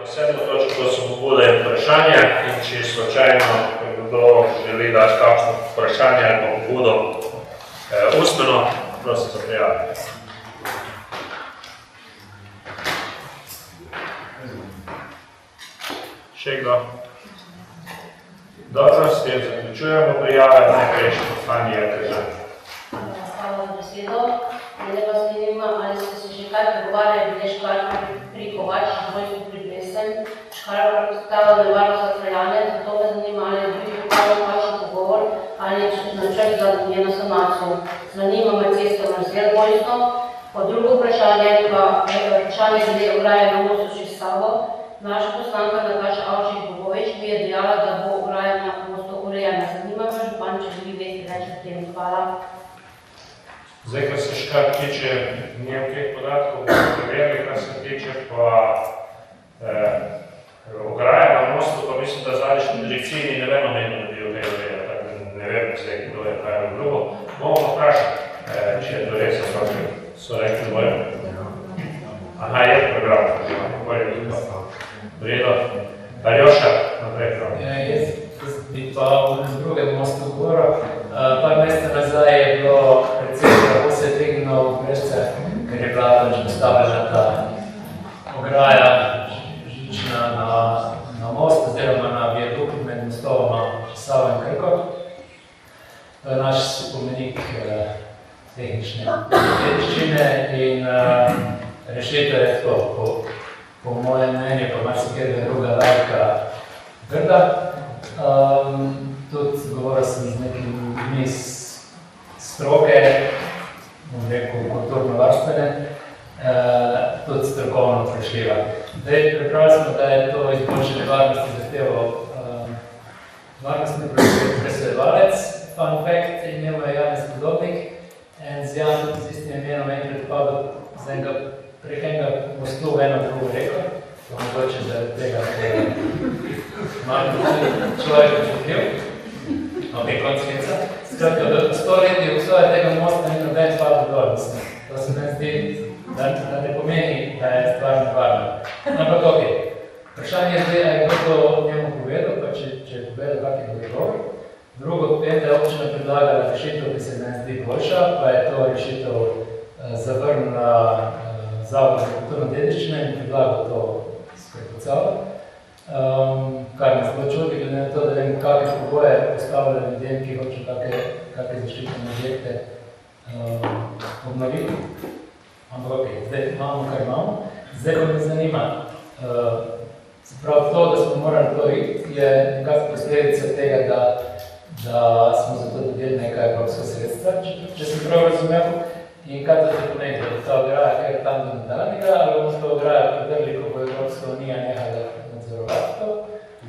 Sedmo točko so pobude in vprašanja in če slučajno kdo želi dati kakšno vprašanje ali pa pobudo ustmeno, prosim za prijave. Še kdo? Dobro, s tem zaključujemo prijave, najprej še poslanji je težav. Hvala za besedo. Mene vas zanima, ali ste se že kaj pogovarjali glede škarpa pri Kovači, dvojstvu pri Plesem. Škarpa predstavlja nevarnost za kraljane, zato me zanima, ali je bil pripravljen kakšen pogovor ali načrt za njeno sanacijo. Zanima me cesta Mrzler dvojstvo. Po drugo vprašanje pa vprašanje glede ograje na mostu čez Savo. Naša poslanka Nataša Avšik-Bogovič mi je dejala, da bo ograja na mostu urejena. Zanima me župan, če želi vesti več o tem. Hvala. Zdaj, kar se škar tiče nekaj podatkov, preverili, kar se tiče pa ograje na mostu, pa mislim, da zadnjišnji direkciji ne vem omenil, da bi jo kaj urejali, tako ne vem, zdaj, kdo je kaj drugo. Bomo vprašati, če je to res, so rekli bojo. Aha, je program, bolje bi to. Vredo. Aljoša, naprej prav. Jaz bi pa v drugem mostu Goro. Par mesecev nazaj je bilo predsednika Ose dvignil Brešce, ker je bila pač postavljena ta ograja žična na most, oziroma na viadukt med mostovoma Savo in Krko. To je naš spomenik tehnične dediščine in rešitev je tako, po mojem mnenju, pa marsikatera druga lajka grda. Tudi govoril sem z nekimi ljudmi iz stroke, bom rekel kulturno-varstvene, tudi strokovno prešljiva. Zdaj, pripravili smo, da je to izboljšanje varnosti zahteval varnostni presojevalec, fun fact, in njemu je Janez Podobnik, en z Janom z istim imenom enkrat padel z enega prek enega mostu v eno drugo reko, to mogoče zaradi tega malo človek počutil. Ok, konc konca. Skratka, v 100 letih obstoja tega mosta ni noben padel dol, mislim. To se meni zdi, da ne pomeni, da je stvar nevarna. Ampak ok, vprašanje je zdaj, ali je kdo to njemu povedal, pa če je povedal, kak je dogovor. Drugo, vem, da je občina predlagala rešitev, ki se meni zdi boljša, pa je to rešitev zavrnila Zavod za kulturno dediščino in predlagal to skrepucalo. Kar me zelo čudi, glede na to, da vem, kakve pogoje postavljajo ljudem, ki hoče kakve zaščitne objekte obnoviti. Ampak ok, zdaj imamo, kar imamo. Zdaj, ko me zanima, prav to, da smo morali to iti, je nekako posledica tega, da smo za to dobili nekaj evropska sredstva, če sem prav razumel. In kaj to pomeni, da ta ograja kaj tam do nadaljnega, ali bomo to ograjo podrli, ko bo Evropska unija nehala nadzorovati to?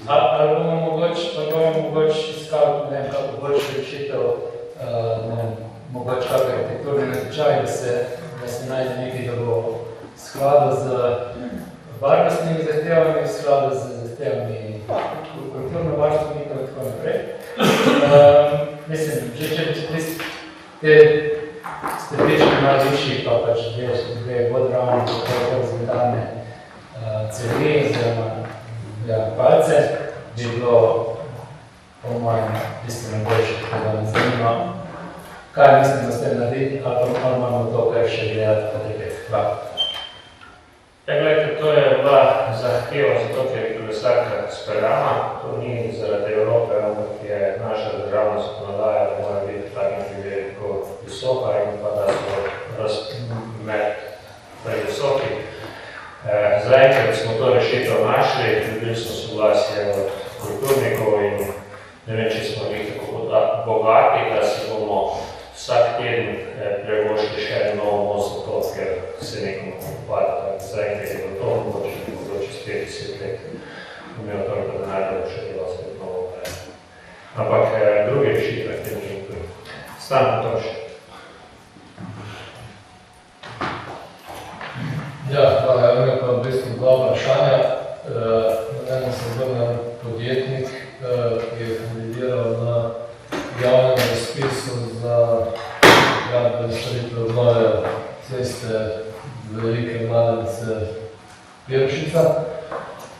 Ali bomo mogoče iskali, ne vem, kako boljše rešitev, mogoče kakve arhitekturne natečaje, da se najde nekaj, da bo v skladu z varnostnimi zahtevami, v skladu z zahtevami kulturno-varstvenikov in tako naprej. Mislim, že če te stepične malo višji, pa pač dve vodravne, horizontalne cevi oziroma palce, bi bilo po mojem bistveno boljše, da me zanima, kaj mislim, da ste narediti, ali moramo to kar še gledati potrebe. Hvala. Ja, gledajte, to je bila zahteva, zato ker je kolesarka speljana. To ni zaradi Evrope, ampak je naša državna zakonodaja, da mora biti takim primerko visoka in pa da so razmer previsoki. Zaenkrat smo to rešitev našli, dobili smo soglasje od kulturnikov in ne vem, če smo bili tako bogati, da se bomo vsak teden prevošli še eno most zato, ker se nekomu upada. Zaenkrat je to mogoče spet 10 let. Imel toliko denarja, da še bilo se novo vreme. Ampak druge rešitve v tem činku. Stan Toš. Ja, hvala, je pa v bistvu dva vprašanja. Eno sem vrnen podjetnik, ki je kandidiral na javnem razpisu za gradbene storitve obnove ceste Velike Mladence Piršica.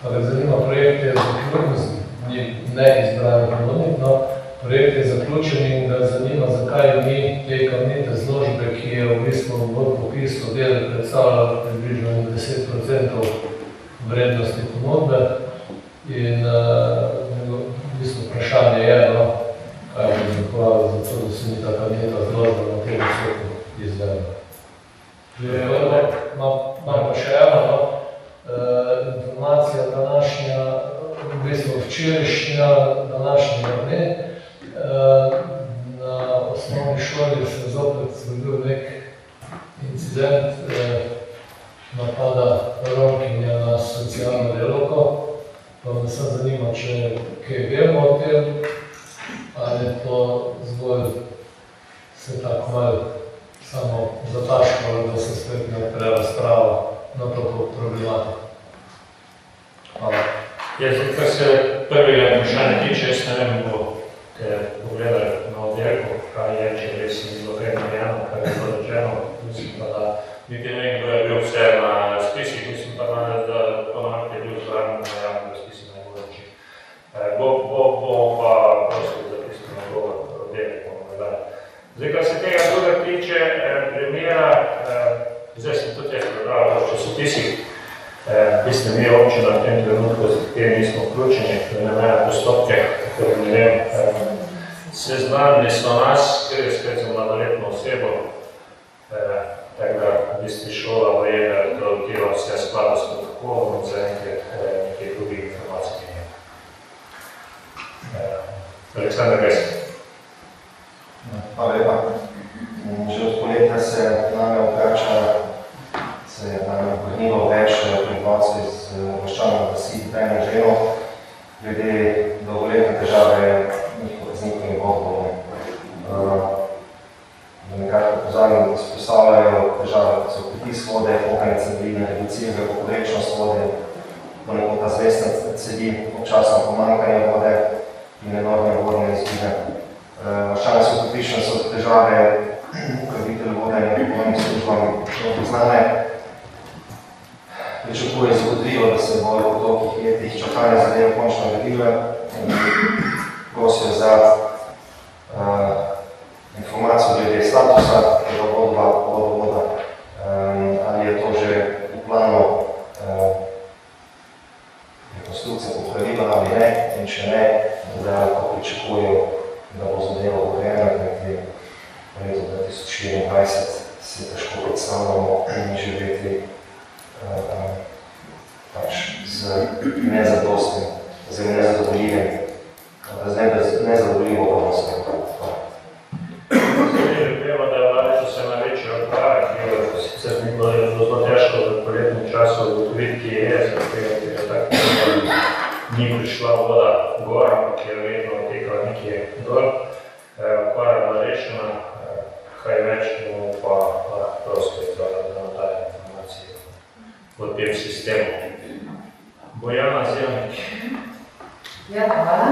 ampak zanima, projekt je zaključen, ne izbranih ponudnik, no, projekt je zaključen in ga zanima, zakaj mi te kamnite zložbe, ki je v bistvu v popisu del predstavljala približno 10% vrednosti ponudbe. In v bistvu vprašanje je, no, kaj bi zapravili za to, da se ni ta kamnita zložba na tem visoku izvedla. Imam pa še eno, no, informacija današnja, v bistvu včerajšnja današnjega dne. Na osnovni šoli se zopet zgodil nek incident napada Romkinja na socialno delavko. Pa me samo zanima, če kaj vemo o tem, ali je to zgolj se tako malo samo zataškalo, da se spet ne odpre razprava na to problematiko. Hvala. Kar se prvega vprašanja tiče, jaz ne vem, bo te pogledali na oddelku, kaj je, če res ni bilo kaj narejeno, kaj je bilo rečeno. Mislim pa, da niti ne vem, kdo je bil vse na spisih, mislim pa danes, da ponovno je bil zraven na javnem razpisi najboljši. Bo pa prosil za tisto nagovor oddelek, bomo gledali. Zdaj, kar se tega druga tiče primera, zdaj sem tudi jaz prebral v časopisih, mislim, mi občina v tem trenutku, za kateri nismo vključeni, da ne imajo postopke, tako da ne vem, seznanili so nas, ker je spet za mladoletno osebo, tako da v bistvu šola vajega, da odtila vse sklada s protokolom in za nekaj drugih informacij. Aleksandar Gajs. Hvala lepa. Že od poletja se name obrnilo več prebivalcev iz vaščanov vasi Trajne ženo, glede dolgoletne težave z njihovim vodovodom. Da nekako pozavljam, izpostavljajo težave, kot so pritisk vode, pokanje cedline, reduciranje poprečnost vode, ponekod ta zvestna cedi, občasno pomanjkanje vode in enormne vodne izgube. Vaščane so pripišene, so težave upravitelj vode in odgovornih službam poznane. Pričakuje zagotovijo, da se bojo v dolgih letih čakanje zadeve končno uredile in prosijo za informacijo glede statusa tega vodovoda, ali je to že v planu rekonstrukcija popravila ali ne, in če ne, da lahko pričakujejo, da bo zadeva urejena, kajti v letu 2024 si težko predstavljamo živeti z nezadostnim, oziroma nezadovoljivo odnosno. Vemo, da je vlade so se največje odprave, ki jo sicer ni bilo zelo težko v poletnem času ugotoviti, ki je, zaradi tega, tako ni prišla voda gor, ampak je vedno tekla nekje dol. Okvara je bila rešena, kaj več bomo pa prosto izvali, da nam daje informacije o tem sistemu. Bojana Zevnik. Ja, hvala.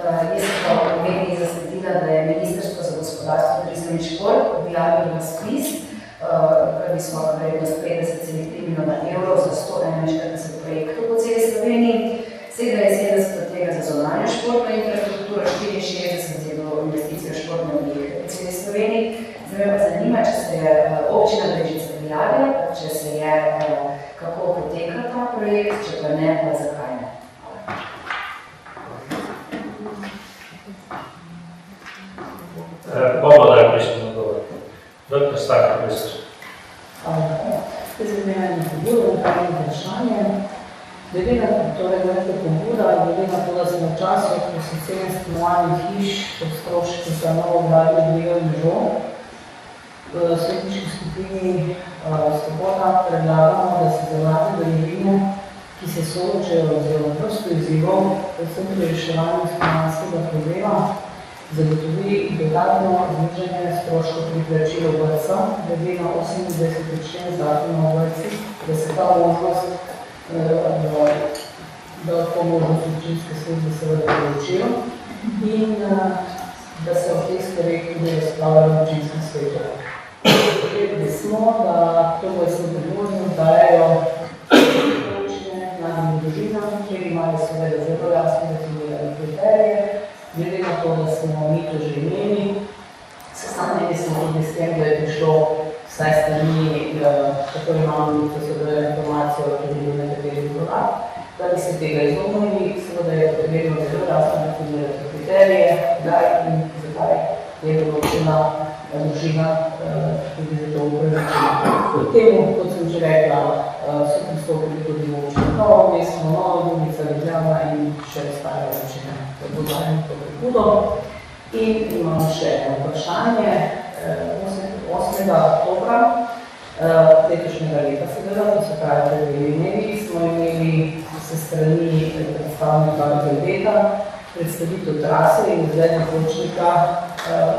Jaz sem pa v medijih zasledila, da je Ministrstvo za gospodarstvo, turizem in šport objavilo razpis, prvi smo vrednost 50,3 milijona evrov za 141 projektov po celi Sloveniji, 77 od tega za zunanjo športno infrastrukturo, 64 za investicijo v športne objekte po celi Sloveniji. Zdaj me pa zanima, če se je občina Brežice prijavila, če se je, kako poteka ta projekt, če pa ne, pa zakaj ne. Bomo dali pismo odgovor. Doktor Starka, minister. Zdaj se meni pobudo in pravim vprašanje. Glede na pobuda, glede na to, da sem v času, ko sem 7 stanovanjih hiš pod stroški za novo gradnjo dvigal nižo, v svetniški skupini Svoboda predlagamo, da se za mlade družine, ki se soočajo z vrsto izzivov, predvsem pri reševanju stanovanjskega problema, zagotovi dodatno znižanje stroškov pri plačilu vrtca, glede na 28. člen Zakona o vrtcih, da se ta možnost, da to možnost občinske službe seveda določijo in da se v teh stvareh tudi razpravljajo v občinskem svetu. Potrebni smo, da to vrstno priložnost dajejo občine, mladim družinam, kjer imajo seveda zelo jasno definirane kriterije. Glede na to, da smo mi to že imeli, seznanjeni smo tudi s tem, da je prišlo vsaj strani, tako imamo, da so dole informacijo tudi do nekaterih vlad, da bi se tega izognili, seveda je potrebno zelo jasno definirati kriterije, kdaj in zakaj je določena družina tudi za to upravičena. K temu, kot sem že rekla, so pristopili tudi v občino Novo mesto, Nova Gorica, Ljubljana in še ostale občine, da bo dajem to prihudo. In imamo še eno vprašanje. 8. oktobra letošnjega leta, seveda, to se pravi pred dnevi, smo imeli se strani predstavnika Geodeta predstavitev trase in izvedbe pločnika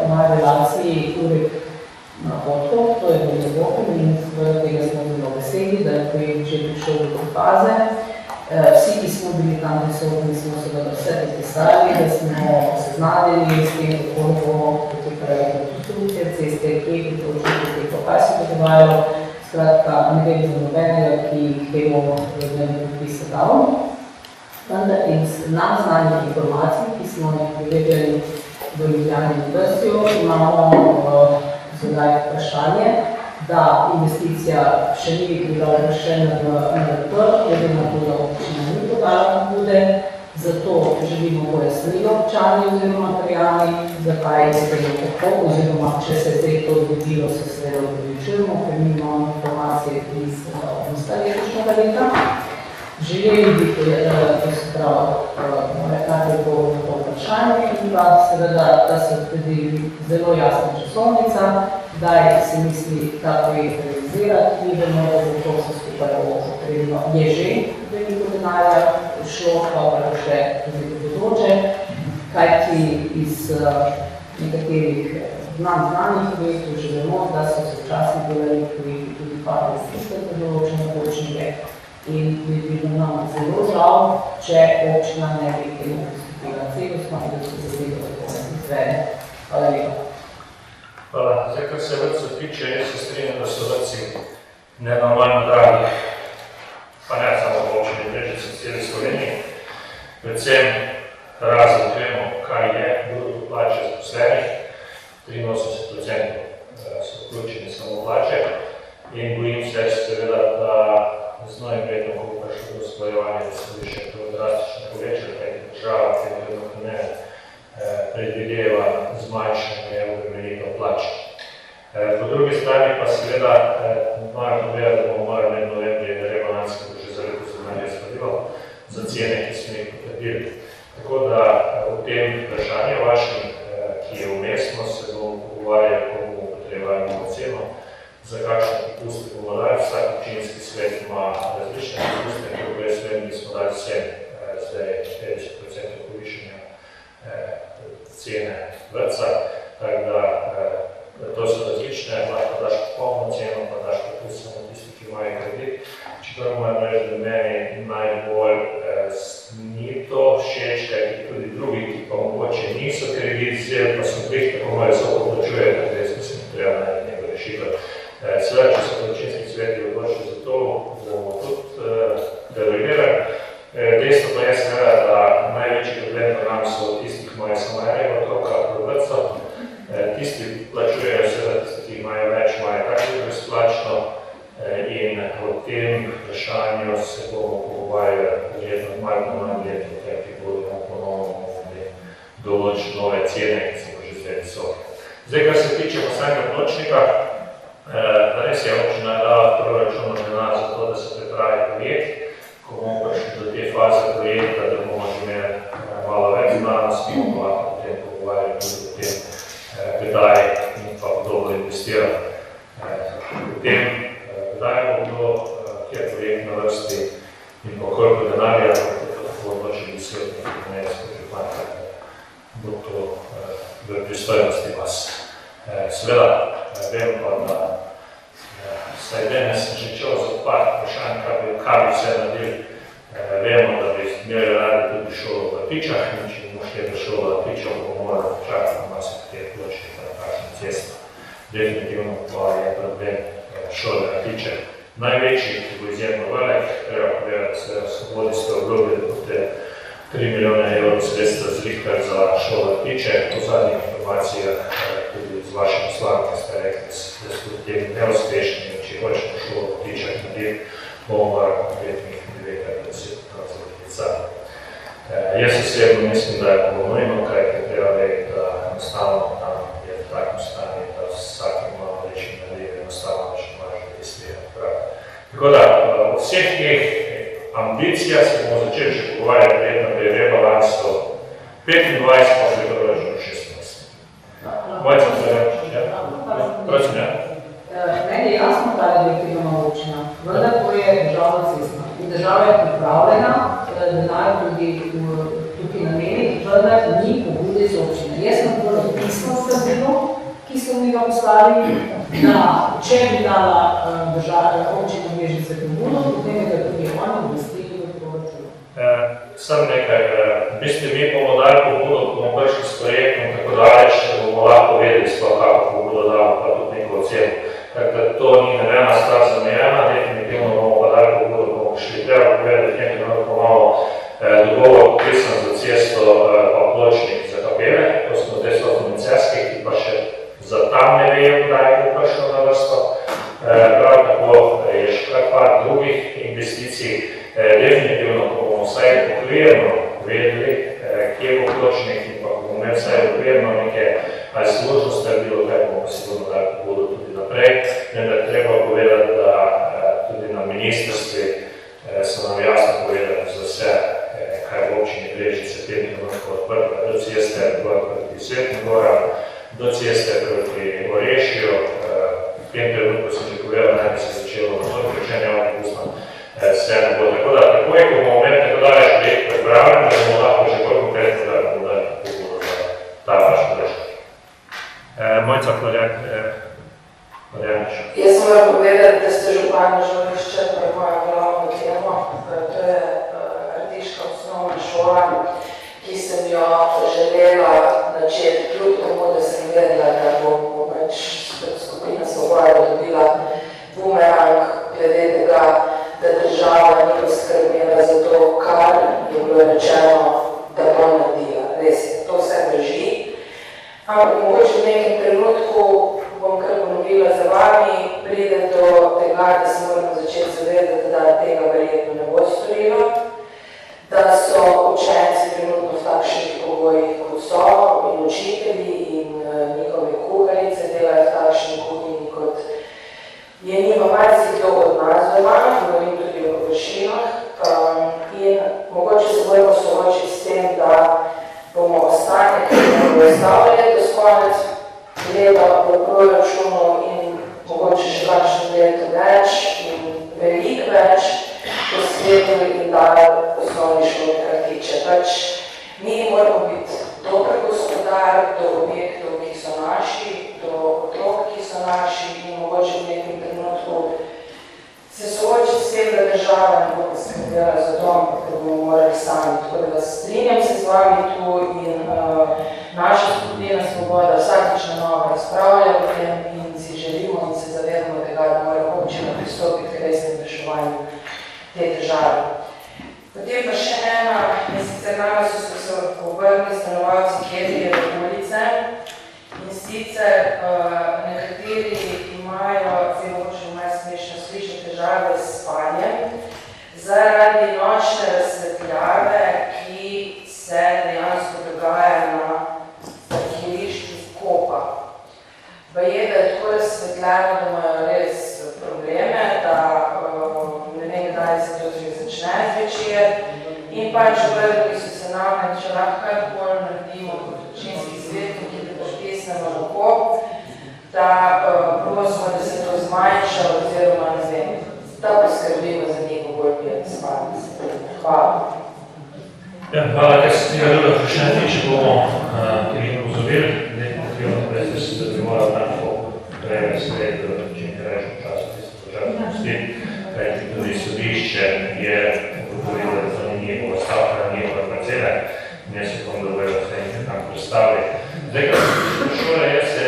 na relaciji Urek-Nahodkov, to je bilo Bohem in tega smo zelo veseli, da je projekt že prišel do te faze. Vsi, ki smo bili tam prisotni, smo seveda vse podpisali, da smo seznanili s tem, kako bomo potekale rekonstrukcije ceste, kje točno, kaj se bo dogajalo. Skratka, ne vem za nobenega, ki temu dnevni podpise dal. Vendar iz nam znanih informacij, ki smo jih preverjali v Ljubljani univerzijo, imamo zdaj vprašanje, da investicija še ni bila uvrščena v NRP, glede na to, da občina ni podala pobude, zato želimo pojasnilo občani oziroma krajani, zakaj je tega tako, oziroma če se je to zgodilo, se seveda opravičujemo, ker mi imamo informacije iz avgusta letošnjega leta. Želeli bi, da se pravi, najprej bo to vprašanje in pa seveda, da se odpredeli zelo jasna časovnica, kdaj se misli ta projekt realizirati, mi vemo, da bo to vse skupaj potrebno. Je že veliko denarja šlo, pa bo še tudi bodoče, kajti iz nekaterih znanih projektov že vemo, da so se včasih delali projekti tudi padli skupaj za določene pločnike in bi bilo nam zelo žal, če občina ne bi temu pristopila celostno in da se zadevo tako izvede. Hvala lepa. Hvala. Zdaj, kar se vrtcev tiče, jaz se strinjam, da so vrtci nenormalno dragi, pa ne samo v občini Brežice, v celi Sloveniji. Predvsem razlog vemo, kaj je bruto plače zaposlenih, 83% so vključeni samo plače in bojim se seveda, da z novim letom, ko bo prišlo do usklajevanja, da se bi še to drastično povečalo, kajti država tega ne predvideva zmanjšanje obremenitev plač. Po drugi strani pa seveda moram povedati, da bomo morali med novembri in rebalans, ki bo že za leto zunanje shodilo, za cene, ki smo jih potrdili. Tako da v tem vprašanju vašem, ki je umestno, se bomo pogovarjali, ko bomo potrebovali ceno, za kakšne popuste bomo dali. Vsak občinski svet ima različne popuste, kako je Sloveniji smo dali vsem, zdaj 50% povišanja cene vrtca, tako da to so različne, lahko daš popolno ceno, pa daš popust samo tisti, ki imajo kredit. Čeprav moram reči, da meni najbolj ni to všeč, kajti tudi drugi, ki pa mogoče niso kredit vzeli, pa so prih tako malo visoko plačujejo, tako da jaz mislim, da treba najti neko rešitev. Seveda, če so občinski sveti odločili za to, bomo tudi delegirali. Dejstvo pa je seveda, da največji problem program so tisti, ki imajo samo enega otroka v vrtcu. Tisti plačujejo seveda, tisti, ki imajo več, imajo tako brezplačno in v tem vprašanju se bomo pogovarjali verjetno malo manj leto, kajti bomo ponovno mogli določiti nove cene, ki so že zdaj visoke. Zdaj, kar se tiče posamega pločnika, res je občina dala proračun denar za to, da se pripravi projekt. Ko bomo prišli do te faze projekta, da bomo imeli malo več znanosti, bomo lahko potem pogovarjali tudi o tem, kdaj in pa kdo bo investiral. Potem, kdaj bo kdo, kjer projekt na vrsti in pa koliko denarja, bo odločili svetniki, ne župani, bo to v pristojnosti vas. Seveda, vem pa, da saj danes sem že čel za par vprašanj, kaj bi vse naredili. Vemo, da bi imeli radi tudi šolo v Lapičah, in če bomo šli v šolo v Lapičah, bomo morali čakati na nas, katere pločnike na takšno cesto. Definitivno pa je problem šole v Lapičah največji, ki bo izjemno velik, treba povedati se Svobodi ste obljubili, da boste 3 milijone evrov sredstva zrihtali za šolo vrtiče. Po zadnjih informacijah tudi z vašim poslanke ste rekli, da ste v tem neuspešni in če hočemo šolo vrtiče narediti, bomo morali konkretnih 9-10%. Jaz osebno mislim, da je to nujno, kaj je treba vedeti, da enostavno tam je v takem stanju, da vsakim malo reči naredi, enostavno več ne može registrirati. Tako da, v vseh teh ambicijah se bomo začeli že pogovarjati verjetno pri rebalansu 25, pa že proračun 16. Mojca, prosim, ja? Meni je jasno, da je direktivna občina, vendar to je državna cesta. In država je pripravljena, denar tudi tukaj nameniti, vendar ni pobude iz občine. Jaz sem bolj pismo vsebino, ki smo mi ga poslali, da če bi dala občina Mežice pobudo, potem je da tudi oni investili v proračun. Sam nekaj, v bistvu mi bomo dali pobudo, ko bomo prišli s projektom tako daleč, da bomo lahko vedeli sploh kako pobudo damo, pa tudi neko oceno. Tako da to ni nobena stvar zamejena, definitivno bomo pa dali pobudo, ko bomo šli. Treba povedati nekaj trenutno malo dogovor podpisan za cesto pa pločnik za kapele, to smo zdaj Sofincerski, ki pa še za tam ne vejo, kdaj bo prišlo na vrsto. Prav tako je še kar par drugih investicij. Definitivno, ko bomo vsaj okvirno vedeli, kje bo pločnik in pa ko bomo imeli vsaj okvirno neke ali služnosti ali bilo kaj, bomo pa sigurno dali pobudo tudi naprej. Vendar treba povedati, da tudi na ministrstvi so nam jasno povedali za vse, kaj v občini Brežice 5 kilometrov odprta, do ceste proti Svetnim goram, do ceste proti Orešju. V tem trenutku sem že povedal, naj bi se začelo na to vprašanje avtobusno, vse ne bo tako da. Takoj, ko bomo imeli tako daleč projekt pripravljen, da bomo lahko že bolj konkretno da bomo dali pobudo za ta vaš projekt. Mojca Florjanič. Jaz moram povedati, da ste župani že izčrpali mojo glavno temo. To je Rdiška osnovna šola, ki sem jo želela načeti, kljub tomu, da sem vedela, da bomo skupina Svoboda dobila bumerang glede tega, da država ni poskrbela za to, kar je bilo rečeno, da bo naredila. Res je, to vse drži. Ampak mogoče v nekem trenutku, bom kar ponovila za vami, pride do tega, da se moramo začeti zavedati, da tega verjetno ne bo storilo, da so učenci trenutno v takšnih pogojih, kot so, in učitelji in njihove kuharice delajo v takšni kuhinji, kot je nima marsikdo od nas doma, govorim tudi o površinah, in mogoče se moramo soočiti s tem, da bomo ostane, ki bomo ostavili do konec leta v proračunu in mogoče še kakšno leto več in veliko več posvetili in dali osnovni šoli Rdiče. Mi moramo biti dober gospodar do objektov, ki so naši, do otrok, ki so naši in mogoče v nekem trenutku se soočiti s tem, da država ne bo poskrbela za dom, ker bomo morali sami. Tako da strinjam se z vami tu in naša skupina Svoboda vsakič na novo razpravlja o tem in si želimo in se zavedamo tega, da mora občina pristopiti k resnim reševanju te države. Potem pa še ena, in sicer nama so se obrnili stanovalci Ketrijeve ulice in sicer nekateri imajo, zdaj mogoče malo smešno slišati, težave s spanjem zaradi nočne razsvetljave, ki se dejansko dogaja na parkirišču Kopa. Baje, da je tako razsvetljeno, da imajo res probleme, da ne vem, kdaj se to že začne zvečer. In pač obrnili so se nam, če lahko kaj bolj naredimo kot občinski svetniki, da pritisnemo v Kop, da prosimo, da se to zmanjša oziroma ne vem, da poskrbimo za njego bolj prijatno spanje. Hvala. Hvala, ker se tega druga vprašanja tiče, bomo tudi upozorili. Definitivno, veste se, da bi moral dan prej sredi v čim krajšem času, tisto počasno pusti, kajti tudi sodišče je ugotovilo, da to ni njihova stavka, njihova parcela, ne se bom dovolj vse in tam predstavili. Zdaj, kar se šole, jaz se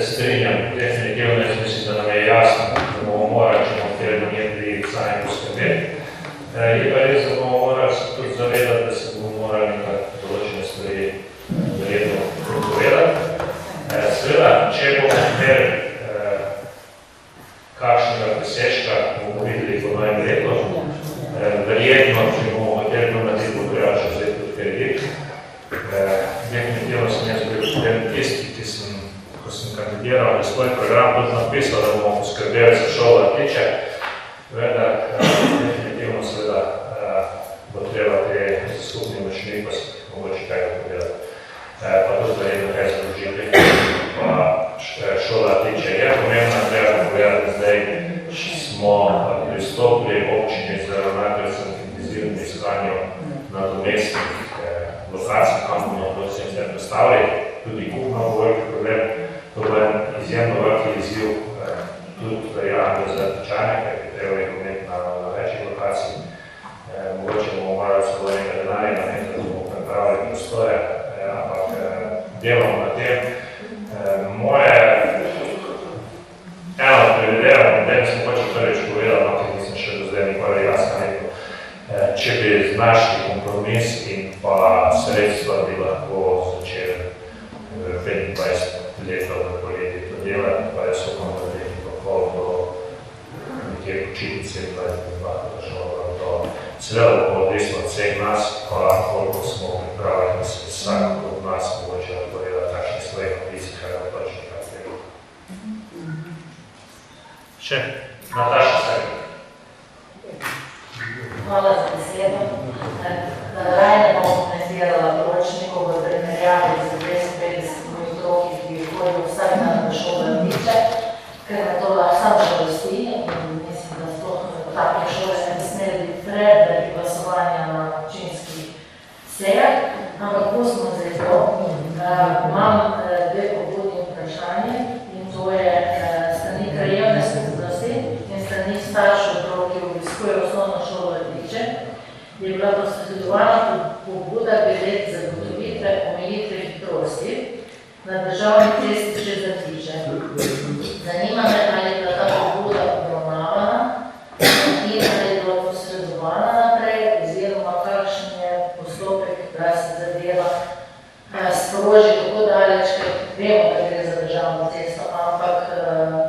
strinjam, definitivno, jaz mislim, da nam je jasno, da bomo morali, če bomo hteli do nje priti sami poskrbeti. Je v svoj program tudi napisal, da bomo poskrbeli za šolo vrtiče, vendar definitivno seveda bo treba te skupni močnikosti mogoče kaj povedati. Pa tudi verjetno kaj založiti. Pa šola vrtiče je pomembna, treba povedati, da zdaj smo pristopili občini z ravnateljcem intenzivnim iskanju nadomestnih lokacij, kam bomo prosim se postavili. Tudi kupno bo veliki problem, to bo en izjemno veliki izziv, tudi verjamem za Rtičane, ker bi treba jih imeti na večjih lokacij. Mogoče bomo malo celo nekaj denarja nameniti, da bomo pripravili prostore, ampak delamo na tem. Eno od predvidevanj, o tem sem pač prvič povedal, ker nisem še do zdaj nikoli jasno rekel, če bi našli kompromis in pa sredstva bi lahko začeli 25 let v poleti to delati, pa je so kompromis lahko do nekje počitnice 22 šola do seveda bo odvisno od vseh nas, pa koliko smo pripravljeni, da se vsak od nas mogoče odgovorila takšne svoje kompromise, kaj bo točno kaj tega. Še Nataša Srbi. Hvala za besedo. Raje ne bom komentirala poročnikov v primerjavi z 250 otroki, ki hodijo vsak dan v šolo vrtiče, ker me to lahko sam žalosti in mislim, da sploh take šole ne bi smeli biti predmet glasovanja na občinskih sejah, ampak pustimo zdaj to. Imam dve pobudni vprašanje in to je strani krajevne skupnosti in strani staršev otrok, ki obiskujejo osnovno šolo Vrtiče, je bila posredovana pobuda glede zagotovitve omejitve hitrosti na državni cesti čez Vrtiče. Zanima me, ali je bila ta pobuda obravnavana in ali je bila posredovana naprej, oziroma kakšen je postopek, da se zadeva sproži tako daleč, ker vemo, da gre za državno cesto, ampak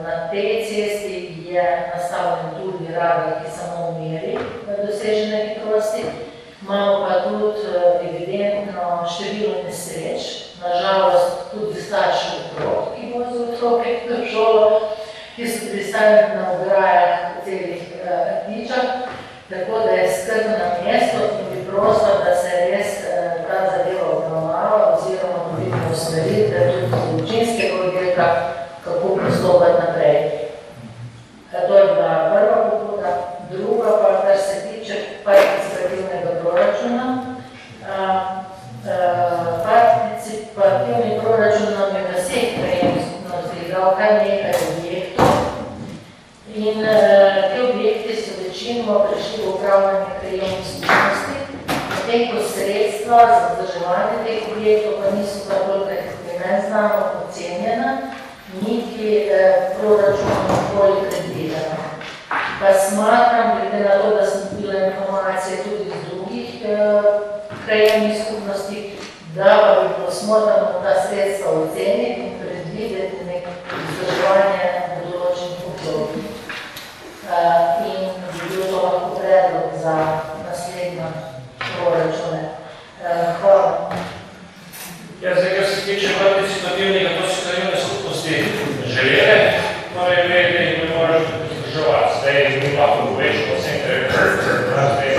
na tej cesti je nastavljen tudi radar, ki samo meri dosežene hitrosti. Imamo pa tudi evidentno število nesreč, nažalost tudi starših otrok, ki vozijo otroke v šolo, ki so pristavljeni na ograjah v celih Rtičah, tako da je skrb na mesto in bi prosila, da se res ta zadeva obravnava oziroma dobimo usmeritve tudi z občinskega oddelka, kako postopati naprej. To je bila prva pobuda. Druga pa, kar se tiče participativnega proračuna. Participativni proračun nam je v vseh krajevnih skupnostih dal kar nekaj objektov in te objekti so večinoma prišli v upravljanje krajevnih skupnosti. Medtem ko sredstva za vzdrževanje teh objektov pa niso tako, kot je meni znano, ocenjena, niti proračunom nikoli predvidena. Pa smatram, glede na to, da sem dobila informacije tudi iz drugih krajevnih skupnosti, da pa bi bilo smotrno ta sredstva oceniti in predvideti neko vzdrževanje v določenih obdobjih. In bi bil to lahko predlog za naslednje proračune. Hvala. Ja, zdaj, kar se tiče participativnega, to so krajevne skupnosti želele, torej vedeti, da ne moraš vzdrževati. Zdaj, mi lahko povečamo vsem krajevnim skupnostim,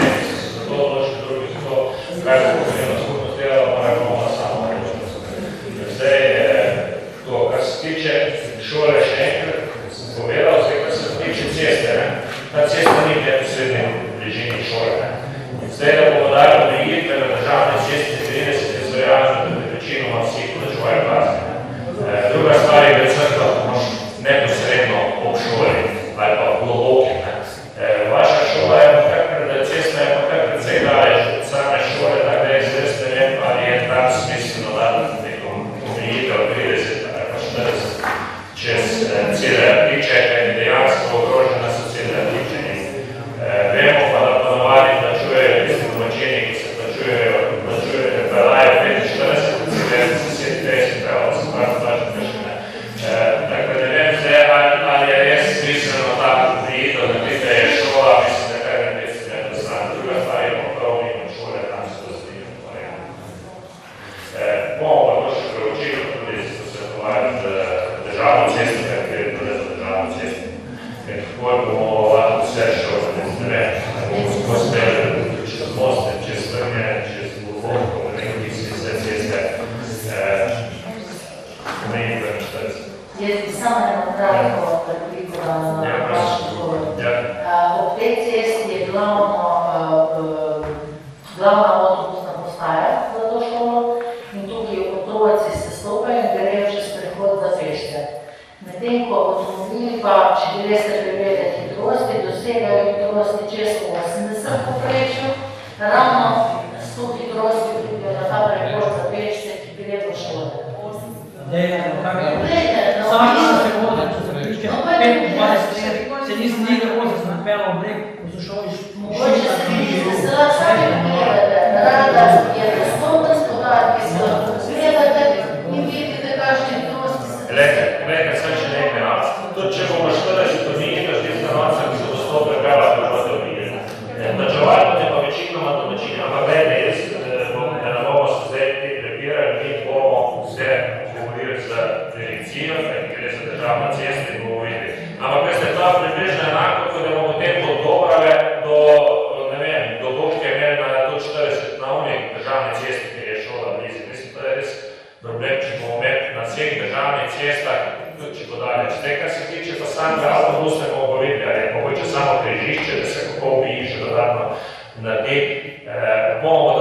za to odločiti drugi, za to, kaj bo krajevna skupnost delala, moramo na samo odločiti. Zdaj, to, kar se tiče šole, še enkrat sem povedal, zdaj, kar se tiče ceste, ta cesta ni v neposredni bližini šole. Zdaj, da bomo dali omejitve na državne ceste 90 izvajalcev, da bi večinoma vsi plačujejo kazni. Druga stvar je, da crkva neposredno ob šoli ali pa globoki. Vaša šola je pa cesta je pa kar precej daleč od same šole, tako da jaz res ne vem, ali je tam smiselno dati neko omejitev 30 ali pa 40 čez cele Rtiče, ker dejansko ogrožena so cele Rtiče. Vemo pa, da ponovadi plačujejo tisti domačini, ki se plačujejo, pelajo 45, 37 evrov avtobusna postaja za to šolo in tukaj otroci se stopajo in grejo čez prehod za pešce. Medtem ko avtomobili pa, če greste pregledati hitrosti, dosegajo hitrosti čez 80 povprečju, ravno s to hitrosti pridejo na ta prehod za pešce, ki gre do šole. Sami so se vodili, če se prišče 25 let, se nisem nikaj vozil, sem napela v breg, ko so šoli Mogoče se lahko sami pogledate, rada je dostopen s podatki, se lahko gledate in vidite, kakšne hitrosti se Glejte, sem še nekaj, tudi če bomo 40 dni, da zdaj stanovca, ki se dostop pregala, da bo to videli. Načevalno je pa večinoma domačini, ampak glede, da ne bomo se zdaj te prepirali, mi bomo vse govorili z direkcijo, ki gre za državne ceste in bomo videli. Ampak veste, to je približno enako, kot da bomo potem podobrale do, ne vem, do točke imeli na to 40 na unih državne ceste, kjer je šola blizu. Mislim, to je res problem, če bomo imeli na vseh državnih cestah, tudi če podalje. Zdaj, kar se tiče pa samega avtobusa, bomo videli, ali je mogoče samo križišče, da se kako bi še dodatno naredi. Bomo